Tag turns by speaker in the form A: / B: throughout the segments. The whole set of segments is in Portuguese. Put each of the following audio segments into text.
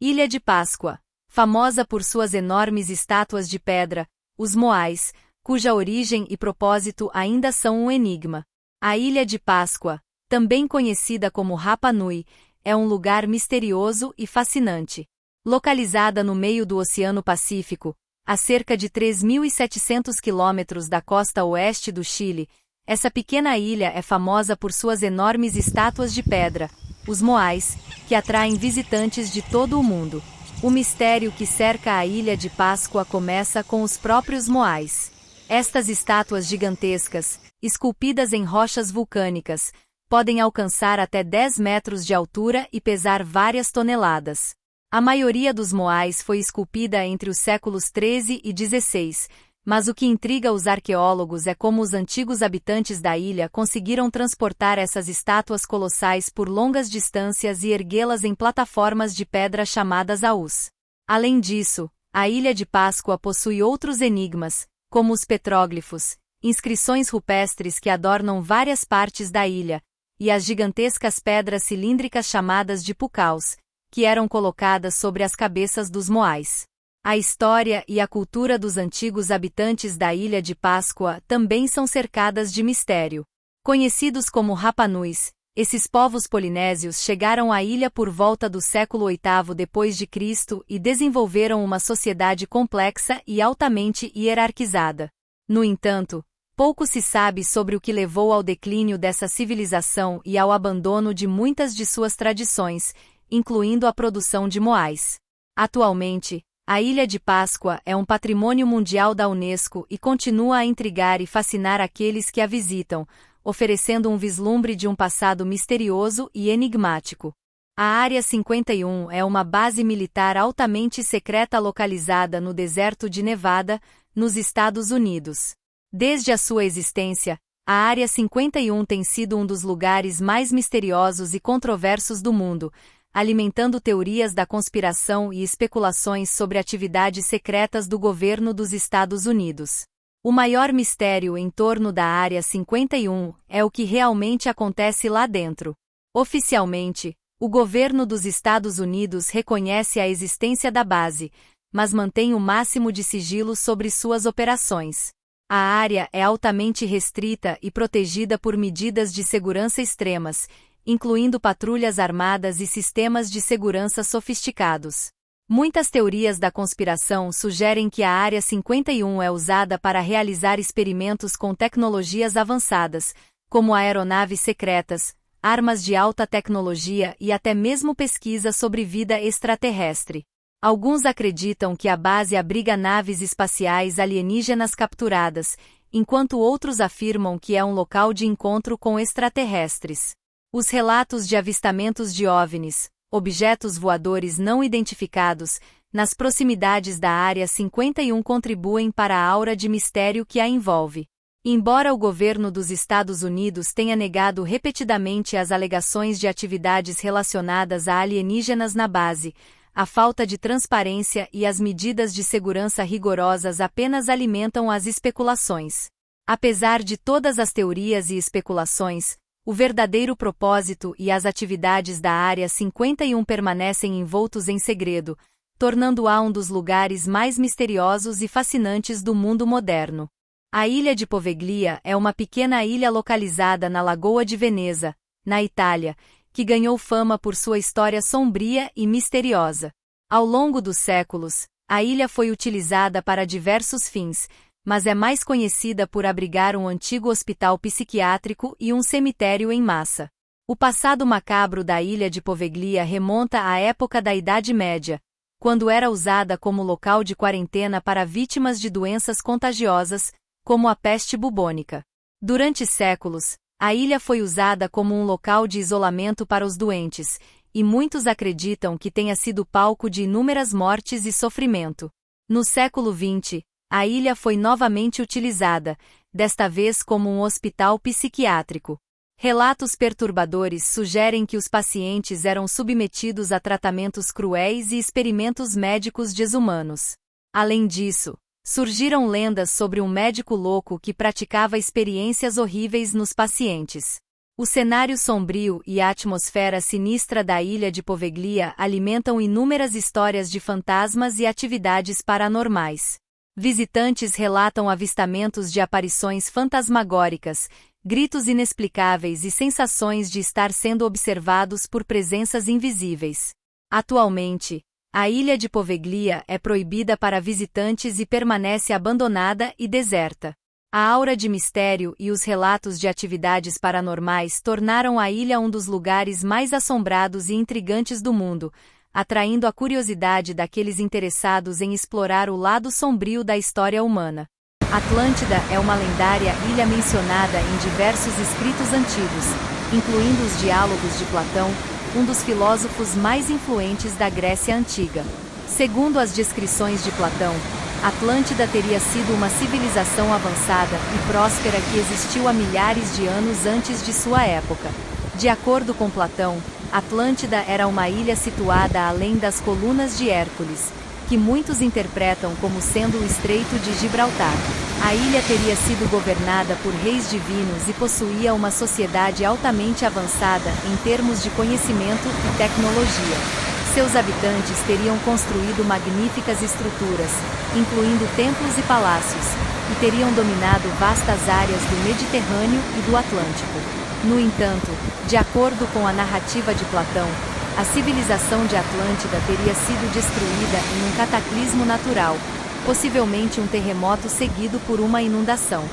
A: Ilha de Páscoa. Famosa por suas enormes estátuas de pedra, os Moais, cuja origem e propósito ainda são um enigma. A Ilha de Páscoa, também conhecida como Rapa Nui, é um lugar misterioso e fascinante. Localizada no meio do Oceano Pacífico, a cerca de 3.700 quilômetros da costa oeste do Chile, essa pequena ilha é famosa por suas enormes estátuas de pedra, os Moais, que atraem visitantes de todo o mundo. O mistério que cerca a Ilha de Páscoa começa com os próprios Moais. Estas estátuas gigantescas, esculpidas em rochas vulcânicas, podem alcançar até 10 metros de altura e pesar várias toneladas. A maioria dos Moais foi esculpida entre os séculos XIII e XVI, mas o que intriga os arqueólogos é como os antigos habitantes da ilha conseguiram transportar essas estátuas colossais por longas distâncias e erguê-las em plataformas de pedra chamadas aús. Além disso, a Ilha de Páscoa possui outros enigmas, como os petróglifos, inscrições rupestres que adornam várias partes da ilha, e as gigantescas pedras cilíndricas chamadas de pucaus, que eram colocadas sobre as cabeças dos Moais. A história e a cultura dos antigos habitantes da Ilha de Páscoa também são cercadas de mistério. Conhecidos como Rapa Nuis, esses povos polinésios chegaram à ilha por volta do século VIII d.C. e desenvolveram uma sociedade complexa e altamente hierarquizada. No entanto, pouco se sabe sobre o que levou ao declínio dessa civilização e ao abandono de muitas de suas tradições, incluindo a produção de Moais. Atualmente, a Ilha de Páscoa é um patrimônio mundial da Unesco e continua a intrigar e fascinar aqueles que a visitam, oferecendo um vislumbre de um passado misterioso e enigmático. A Área 51 é uma base militar altamente secreta localizada no deserto de Nevada, nos Estados Unidos. Desde a sua existência, a Área 51 tem sido um dos lugares mais misteriosos e controversos do mundo, alimentando teorias da conspiração e especulações sobre atividades secretas do governo dos Estados Unidos. O maior mistério em torno da Área 51 é o que realmente acontece lá dentro. Oficialmente, o governo dos Estados Unidos reconhece a existência da base, mas mantém o máximo de sigilo sobre suas operações. A área é altamente restrita e protegida por medidas de segurança extremas, incluindo patrulhas armadas e sistemas de segurança sofisticados. Muitas teorias da conspiração sugerem que a Área 51 é usada para realizar experimentos com tecnologias avançadas, como aeronaves secretas, armas de alta tecnologia e até mesmo pesquisa sobre vida extraterrestre. Alguns acreditam que a base abriga naves espaciais alienígenas capturadas, enquanto outros afirmam que é um local de encontro com extraterrestres. Os relatos de avistamentos de OVNIs, objetos voadores não identificados, nas proximidades da Área 51 contribuem para a aura de mistério que a envolve. Embora o governo dos Estados Unidos tenha negado repetidamente as alegações de atividades relacionadas a alienígenas na base, a falta de transparência e as medidas de segurança rigorosas apenas alimentam as especulações. Apesar de todas as teorias e especulações, o verdadeiro propósito e as atividades da Área 51 permanecem envoltos em segredo, tornando-a um dos lugares mais misteriosos e fascinantes do mundo moderno. A Ilha de Poveglia é uma pequena ilha localizada na Lagoa de Veneza, na Itália, que ganhou fama por sua história sombria e misteriosa. Ao longo dos séculos, a ilha foi utilizada para diversos fins, mas é mais conhecida por abrigar um antigo hospital psiquiátrico e um cemitério em massa. O passado macabro da Ilha de Poveglia remonta à época da Idade Média, quando era usada como local de quarentena para vítimas de doenças contagiosas, como a peste bubônica. Durante séculos, a ilha foi usada como um local de isolamento para os doentes, e muitos acreditam que tenha sido palco de inúmeras mortes e sofrimento. No século XX, a ilha foi novamente utilizada, desta vez como um hospital psiquiátrico. Relatos perturbadores sugerem que os pacientes eram submetidos a tratamentos cruéis e experimentos médicos desumanos. Além disso, surgiram lendas sobre um médico louco que praticava experiências horríveis nos pacientes. O cenário sombrio e a atmosfera sinistra da ilha de Poveglia alimentam inúmeras histórias de fantasmas e atividades paranormais. Visitantes relatam avistamentos de aparições fantasmagóricas, gritos inexplicáveis e sensações de estar sendo observados por presenças invisíveis. Atualmente, a ilha de Poveglia é proibida para visitantes e permanece abandonada e deserta. A aura de mistério e os relatos de atividades paranormais tornaram a ilha um dos lugares mais assombrados e intrigantes do mundo, atraindo a curiosidade daqueles interessados em explorar o lado sombrio da história humana. Atlântida é uma lendária ilha mencionada em diversos escritos antigos, incluindo os Diálogos de Platão, um dos filósofos mais influentes da Grécia Antiga. Segundo as descrições de Platão, Atlântida teria sido uma civilização avançada e próspera que existiu há milhares de anos antes de sua época. De acordo com Platão, Atlântida era uma ilha situada além das Colunas de Hércules, que muitos interpretam como sendo o Estreito de Gibraltar. A ilha teria sido governada por reis divinos e possuía uma sociedade altamente avançada em termos de conhecimento e tecnologia. Seus habitantes teriam construído magníficas estruturas, incluindo templos e palácios, e teriam dominado vastas áreas do Mediterrâneo e do Atlântico. No entanto, de acordo com a narrativa de Platão, a civilização de Atlântida teria sido destruída em um cataclismo natural, possivelmente um terremoto seguido por uma inundação.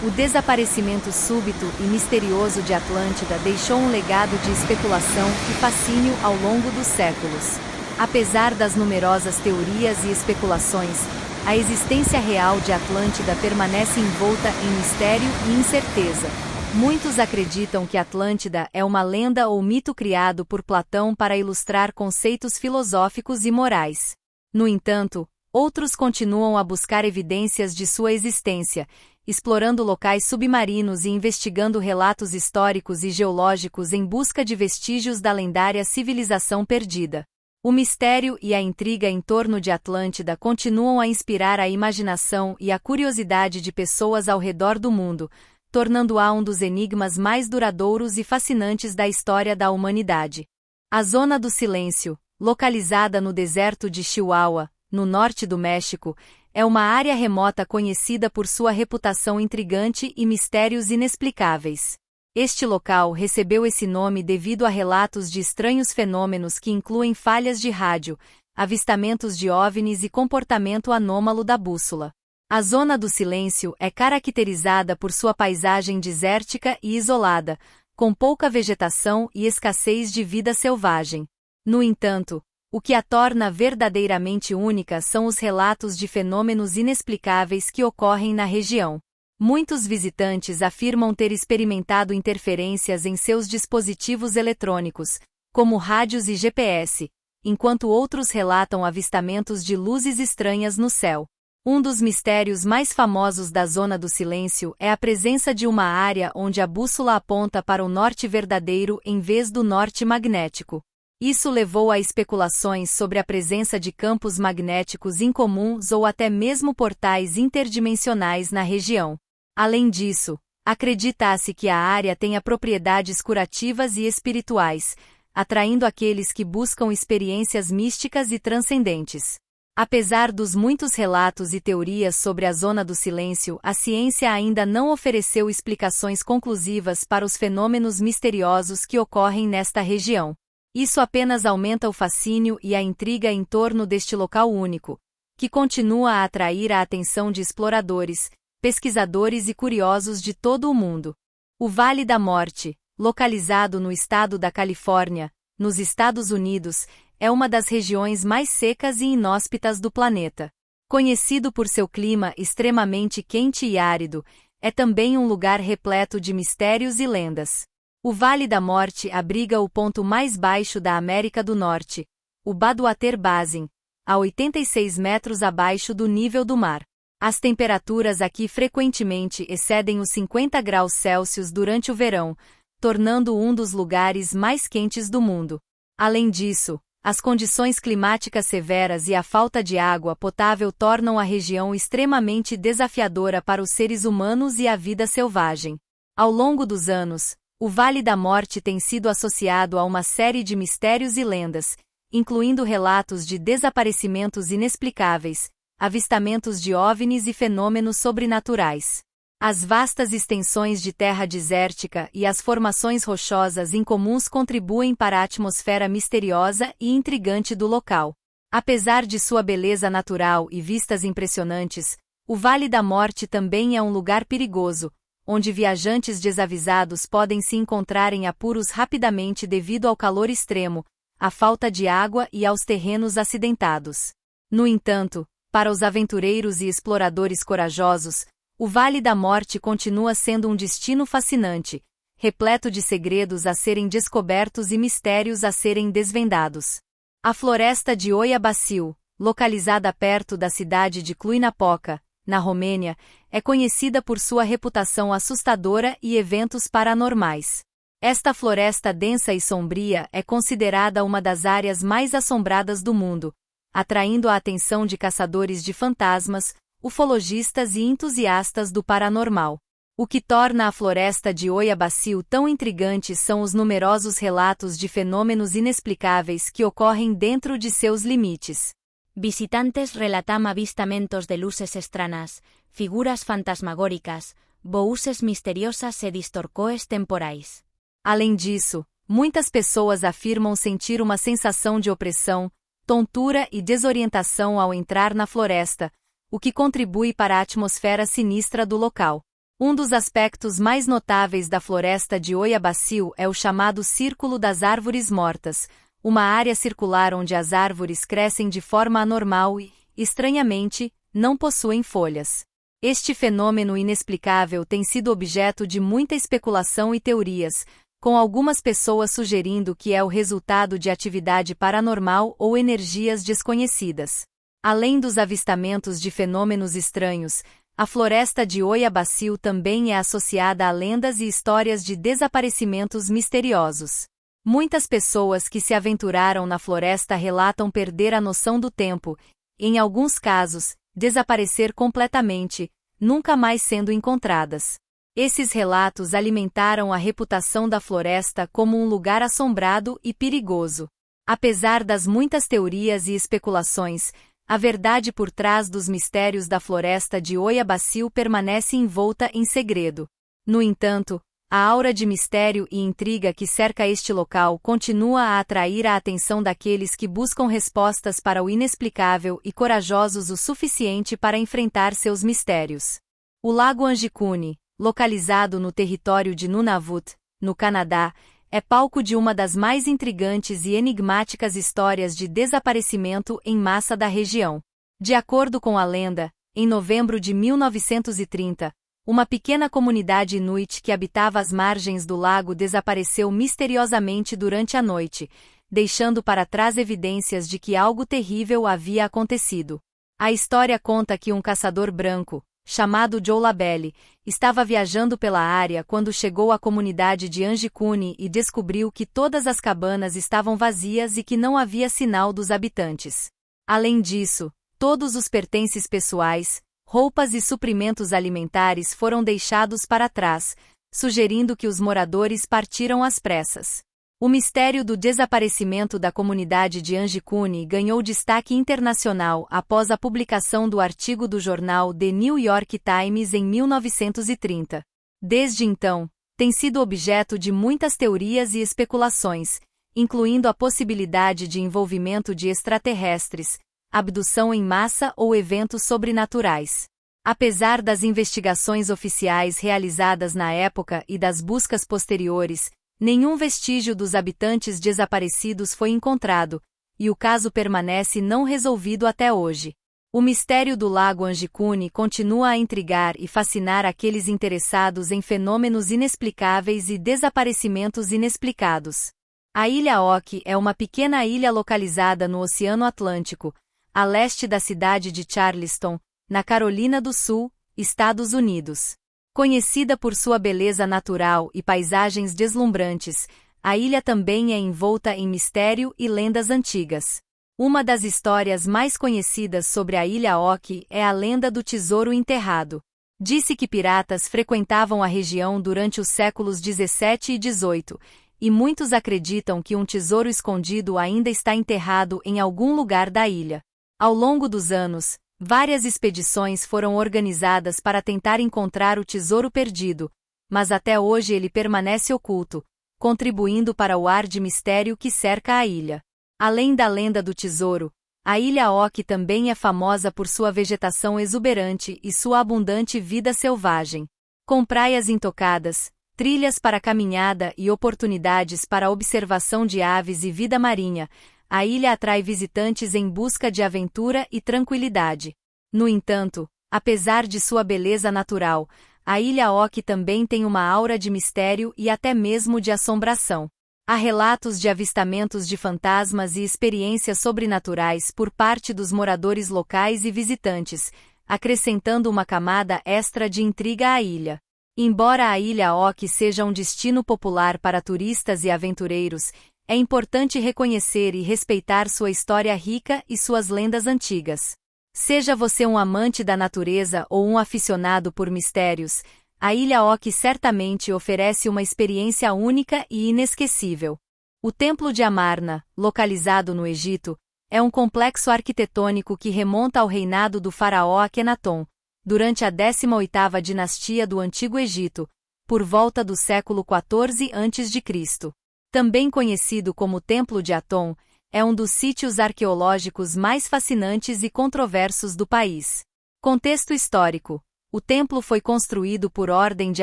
A: O desaparecimento súbito e misterioso de Atlântida deixou um legado de especulação e fascínio ao longo dos séculos. Apesar das numerosas teorias e especulações, a existência real de Atlântida permanece envolta em mistério e incerteza. Muitos acreditam que Atlântida é uma lenda ou mito criado por Platão para ilustrar conceitos filosóficos e morais. No entanto, outros continuam a buscar evidências de sua existência, explorando locais submarinos e investigando relatos históricos e geológicos em busca de vestígios da lendária civilização perdida. O mistério e a intriga em torno de Atlântida continuam a inspirar a imaginação e a curiosidade de pessoas ao redor do mundo, tornando-a um dos enigmas mais duradouros e fascinantes da história da humanidade. A Zona do Silêncio, localizada no deserto de Chihuahua, no norte do México, é uma área remota conhecida por sua reputação intrigante e mistérios inexplicáveis. Este local recebeu esse nome devido a relatos de estranhos fenômenos que incluem falhas de rádio, avistamentos de OVNIs e comportamento anômalo da bússola. A Zona do Silêncio é caracterizada por sua paisagem desértica e isolada, com pouca vegetação e escassez de vida selvagem. No entanto, o que a torna verdadeiramente única são os relatos de fenômenos inexplicáveis que ocorrem na região. Muitos visitantes afirmam ter experimentado interferências em seus dispositivos eletrônicos, como rádios e GPS, enquanto outros relatam avistamentos de luzes estranhas no céu. Um dos mistérios mais famosos da Zona do Silêncio é a presença de uma área onde a bússola aponta para o norte verdadeiro em vez do norte magnético. Isso levou a especulações sobre a presença de campos magnéticos incomuns ou até mesmo portais interdimensionais na região. Além disso, acredita-se que a área tenha propriedades curativas e espirituais, atraindo aqueles que buscam experiências místicas e transcendentes. Apesar dos muitos relatos e teorias sobre a Zona do Silêncio, a ciência ainda não ofereceu explicações conclusivas para os fenômenos misteriosos que ocorrem nesta região. Isso apenas aumenta o fascínio e a intriga em torno deste local único, que continua a atrair a atenção de exploradores, pesquisadores e curiosos de todo o mundo. O Vale da Morte, localizado no estado da Califórnia, nos Estados Unidos, é uma das regiões mais secas e inóspitas do planeta. Conhecido por seu clima extremamente quente e árido, é também um lugar repleto de mistérios e lendas. O Vale da Morte abriga o ponto mais baixo da América do Norte, o Badwater Basin, a 86 metros abaixo do nível do mar. As temperaturas aqui frequentemente excedem os 50 graus Celsius durante o verão, tornando um dos lugares mais quentes do mundo. Além disso, as condições climáticas severas e a falta de água potável tornam a região extremamente desafiadora para os seres humanos e a vida selvagem. Ao longo dos anos, O Vale da Morte tem sido associado a uma série de mistérios e lendas, incluindo relatos de desaparecimentos inexplicáveis, avistamentos de OVNIs e fenômenos sobrenaturais. As vastas extensões de terra desértica e as formações rochosas incomuns contribuem para a atmosfera misteriosa e intrigante do local. Apesar de sua beleza natural e vistas impressionantes, o Vale da Morte também é um lugar perigoso, onde viajantes desavisados podem se encontrar em apuros rapidamente devido ao calor extremo, à falta de água e aos terrenos acidentados. No entanto, para os aventureiros e exploradores corajosos, o Vale da Morte continua sendo um destino fascinante, repleto de segredos a serem descobertos e mistérios a serem desvendados. A floresta de Oia Baciu, localizada perto da cidade de Cluj-Napoca, na Romênia, é conhecida por sua reputação assustadora e eventos paranormais. Esta floresta densa e sombria é considerada uma das áreas mais assombradas do mundo, atraindo a atenção de caçadores de fantasmas, ufologistas e entusiastas do paranormal. O que torna a floresta de Oia Baciu tão intrigante são os numerosos relatos de fenômenos inexplicáveis que ocorrem dentro de seus limites.
B: Visitantes relatam avistamentos de luzes extranas, figuras fantasmagóricas, voces misteriosas e distorcoes temporais.
A: Além disso, muitas pessoas afirmam sentir uma sensação de opressão, tontura e desorientação ao entrar na floresta, o que contribui para a atmosfera sinistra do local. Um dos aspectos mais notáveis da floresta de Oia Baciu é o chamado Círculo das Árvores Mortas, uma área circular onde as árvores crescem de forma anormal e, estranhamente, não possuem folhas. Este fenômeno inexplicável tem sido objeto de muita especulação e teorias, com algumas pessoas sugerindo que é o resultado de atividade paranormal ou energias desconhecidas. Além dos avistamentos de fenômenos estranhos, a floresta de Oia Baciu também é associada a lendas e histórias de desaparecimentos misteriosos. Muitas pessoas que se aventuraram na floresta relatam perder a noção do tempo, e, em alguns casos, desaparecer completamente, nunca mais sendo encontradas. Esses relatos alimentaram a reputação da floresta como um lugar assombrado e perigoso. Apesar das muitas teorias e especulações, a verdade por trás dos mistérios da floresta de Oia Baciu permanece envolta em segredo. No entanto, a aura de mistério e intriga que cerca este local continua a atrair a atenção daqueles que buscam respostas para o inexplicável e corajosos o suficiente para enfrentar seus mistérios. O Lago Anjikuni, localizado no território de Nunavut, no Canadá, é palco de uma das mais intrigantes e enigmáticas histórias de desaparecimento em massa da região. De acordo com a lenda, em novembro de 1930, uma pequena comunidade inuit que habitava as margens do lago desapareceu misteriosamente durante a noite, deixando para trás evidências de que algo terrível havia acontecido. A história conta que um caçador branco, chamado Joe Labelle, estava viajando pela área quando chegou à comunidade de Anjikuni e descobriu que todas as cabanas estavam vazias e que não havia sinal dos habitantes. Além disso, todos os pertences pessoais, roupas e suprimentos alimentares foram deixados para trás, sugerindo que os moradores partiram às pressas. O mistério do desaparecimento da comunidade de Anjikuni ganhou destaque internacional após a publicação do artigo do jornal The New York Times em 1930. Desde então, tem sido objeto de muitas teorias e especulações, incluindo a possibilidade de envolvimento de extraterrestres, abdução em massa ou eventos sobrenaturais. Apesar das investigações oficiais realizadas na época e das buscas posteriores, nenhum vestígio dos habitantes desaparecidos foi encontrado, e o caso permanece não resolvido até hoje. O mistério do Lago Anjikuni continua a intrigar e fascinar aqueles interessados em fenômenos inexplicáveis e desaparecimentos inexplicados. A Ilha Oki é uma pequena ilha localizada no Oceano Atlântico, a leste da cidade de Charleston, na Carolina do Sul, Estados Unidos. Conhecida por sua beleza natural e paisagens deslumbrantes, a ilha também é envolta em mistério e lendas antigas. Uma das histórias mais conhecidas sobre a Ilha Oki é a lenda do tesouro enterrado. Disse que piratas frequentavam a região durante os séculos 17 e 18, e muitos acreditam que um tesouro escondido ainda está enterrado em algum lugar da ilha. Ao longo dos anos, várias expedições foram organizadas para tentar encontrar o tesouro perdido, mas até hoje ele permanece oculto, contribuindo para o ar de mistério que cerca a ilha. Além da lenda do tesouro, a Ilha Oki também é famosa por sua vegetação exuberante e sua abundante vida selvagem. Com praias intocadas, trilhas para caminhada e oportunidades para observação de aves e vida marinha, a ilha atrai visitantes em busca de aventura e tranquilidade. No entanto, apesar de sua beleza natural, a Ilha Oki também tem uma aura de mistério e até mesmo de assombração. Há relatos de avistamentos de fantasmas e experiências sobrenaturais por parte dos moradores locais e visitantes, acrescentando uma camada extra de intriga à ilha. Embora a Ilha Oki seja um destino popular para turistas e aventureiros, é importante reconhecer e respeitar sua história rica e suas lendas antigas. Seja você um amante da natureza ou um aficionado por mistérios, a Ilha Oki certamente oferece uma experiência única e inesquecível. O Templo de Amarna, localizado no Egito, é um complexo arquitetônico que remonta ao reinado do faraó Akenaton, durante a 18ª dinastia do Antigo Egito, por volta do século XIV a.C. Também conhecido como Templo de Aton, é um dos sítios arqueológicos mais fascinantes e controversos do país. Contexto histórico: o templo foi construído por ordem de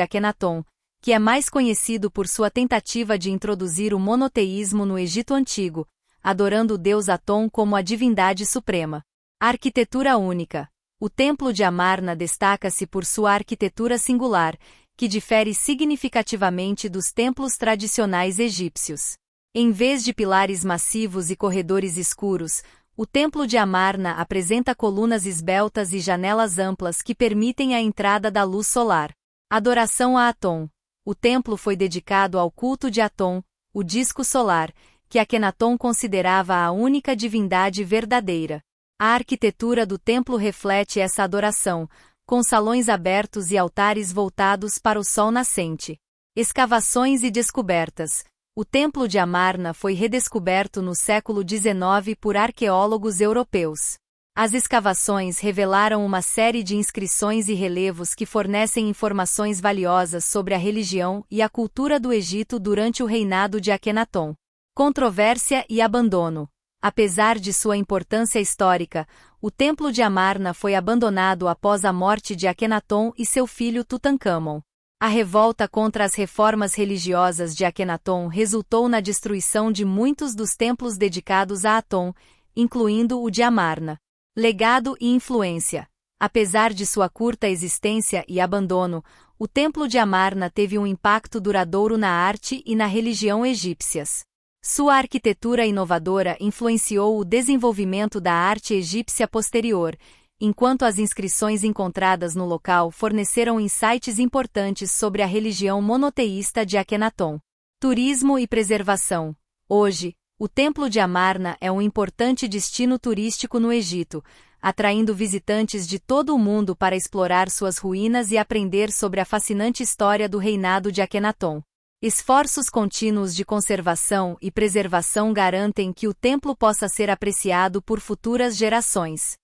A: Akenaton, que é mais conhecido por sua tentativa de introduzir o monoteísmo no Egito Antigo, adorando o deus Aton como a divindade suprema. Arquitetura única: o Templo de Amarna destaca-se por sua arquitetura singular, que difere significativamente dos templos tradicionais egípcios. Em vez de pilares massivos e corredores escuros, o Templo de Amarna apresenta colunas esbeltas e janelas amplas que permitem a entrada da luz solar. Adoração a Aton: o templo foi dedicado ao culto de Aton, o disco solar, que Akenaton considerava a única divindade verdadeira. A arquitetura do templo reflete essa adoração, com salões abertos e altares voltados para o sol nascente. Escavações e descobertas: o Templo de Amarna foi redescoberto no século XIX por arqueólogos europeus. As escavações revelaram uma série de inscrições e relevos que fornecem informações valiosas sobre a religião e a cultura do Egito durante o reinado de Akenaton. Controvérsia e abandono: apesar de sua importância histórica, o Templo de Amarna foi abandonado após a morte de Akenaton e seu filho Tutancâmon. A revolta contra as reformas religiosas de Akenaton resultou na destruição de muitos dos templos dedicados a Aton, incluindo o de Amarna. Legado e influência: apesar de sua curta existência e abandono, o Templo de Amarna teve um impacto duradouro na arte e na religião egípcias. Sua arquitetura inovadora influenciou o desenvolvimento da arte egípcia posterior, enquanto as inscrições encontradas no local forneceram insights importantes sobre a religião monoteísta de Akenaton. Turismo e preservação: hoje, o Templo de Amarna é um importante destino turístico no Egito, atraindo visitantes de todo o mundo para explorar suas ruínas e aprender sobre a fascinante história do reinado de Akenaton. Esforços contínuos de conservação e preservação garantem que o templo possa ser apreciado por futuras gerações.